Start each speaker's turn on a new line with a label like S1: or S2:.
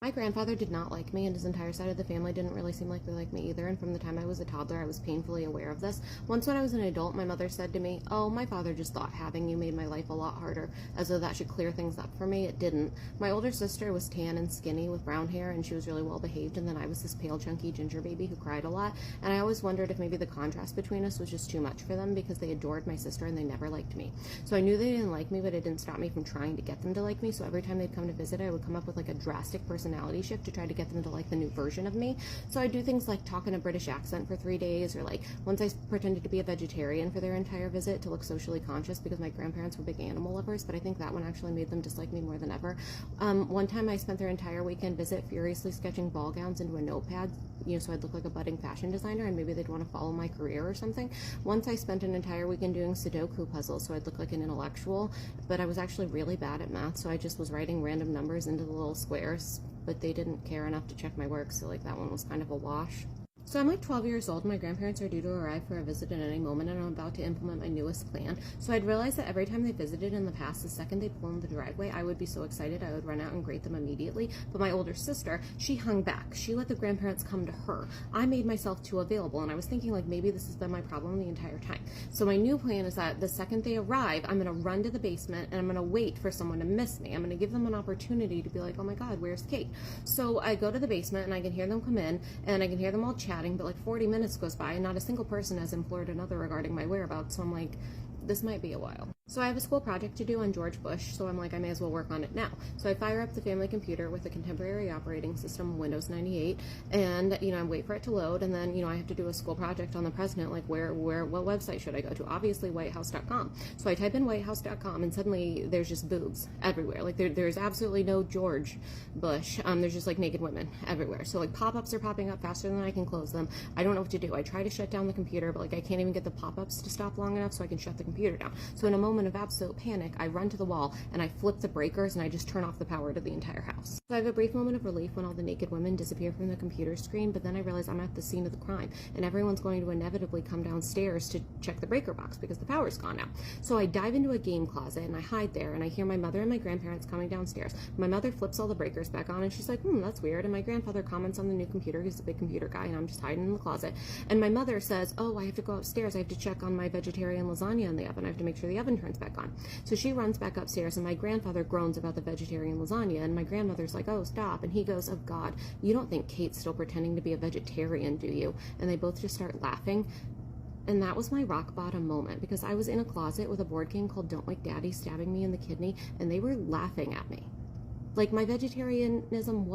S1: My grandfather did not like me, and his entire side of the family didn't really seem like they liked me either, and from the time I was a toddler, I was painfully aware of this. Once when I was an adult, my mother said to me, "Oh, my father just thought having you made my life a lot harder," as though that should clear things up for me. It didn't. My older sister was tan and skinny with brown hair, and she was really well behaved, and then I was this pale, chunky ginger baby who cried a lot, and I always wondered if maybe the contrast between us was just too much for them because they adored my sister and they never liked me. So I knew they didn't like me, but it didn't stop me from trying to get them to like me, so every time they'd come to visit, I would come up with like a drastic personality shift to try to get them to like the new version of me. So I do things like talk in a British accent for 3 days, or like once I pretended to be a vegetarian for their entire visit to look socially conscious because my grandparents were big animal lovers, but I think that one actually made them dislike me more than ever. One time I spent their entire weekend visit furiously sketching ball gowns into a notepad, so I'd look like a budding fashion designer and maybe they'd want to follow my career or something. Once I spent an entire weekend doing Sudoku puzzles, so I'd look like an intellectual, but I was actually really bad at math, so I just was writing random numbers into the little squares, but they didn't care enough to check my work, so like that one was kind of a wash. So I'm like 12 years old, my grandparents are due to arrive for a visit at any moment, and I'm about to implement my newest plan. So I'd realized that every time they visited in the past, the second they pulled in the driveway, I would be so excited I would run out and greet them immediately. But my older sister, she hung back. She let the grandparents come to her. I made myself too available, and I was thinking like maybe this has been my problem the entire time. So my new plan is that the second they arrive, I'm gonna run to the basement and I'm gonna wait for someone to miss me. I'm gonna give them an opportunity to be like, oh my God, where's Kate? So I go to the basement and I can hear them come in and I can hear them all chatting, but like 40 minutes goes by and not a single person has implored another regarding my whereabouts. So I'm like, this might be a while. So I have a school project to do on George Bush, so I'm like, I may as well work on it now. So I fire up the family computer with a contemporary operating system, Windows 98, and I wait for it to load, and then I have to do a school project on the president, like what website should I go to? Obviously whitehouse.com. So I type in whitehouse.com and suddenly there's just boobs everywhere. Like there's absolutely no George Bush. There's just like naked women everywhere. So like pop-ups are popping up faster than I can close them. I don't know what to do. I try to shut down the computer, but like I can't even get the pop-ups to stop long enough so I can shut the computer down. So in a moment of absolute panic, I run to the wall and I flip the breakers and I just turn off the power to the entire house. So I have a brief moment of relief when all the naked women disappear from the computer screen, but then I realize I'm at the scene of the crime and everyone's going to inevitably come downstairs to check the breaker box because the power's gone out. So I dive into a game closet and I hide there, and I hear my mother and my grandparents coming downstairs. My mother flips all the breakers back on and she's like, that's weird. And my grandfather comments on the new computer. He's a big computer guy, and I'm just hiding in the closet. And my mother says, oh, I have to go upstairs. I have to check on my vegetarian lasagna in the oven. I have to make sure the oven turns back on. So she runs back upstairs and my grandfather groans about the vegetarian lasagna, and my grandmother's like, oh, stop. And he goes, oh God, you don't think Kate's still pretending to be a vegetarian, do you? And they both just start laughing. And that was my rock bottom moment, because I was in a closet with a board game called Don't Like Daddy stabbing me in the kidney, and they were laughing at me. Like my vegetarianism was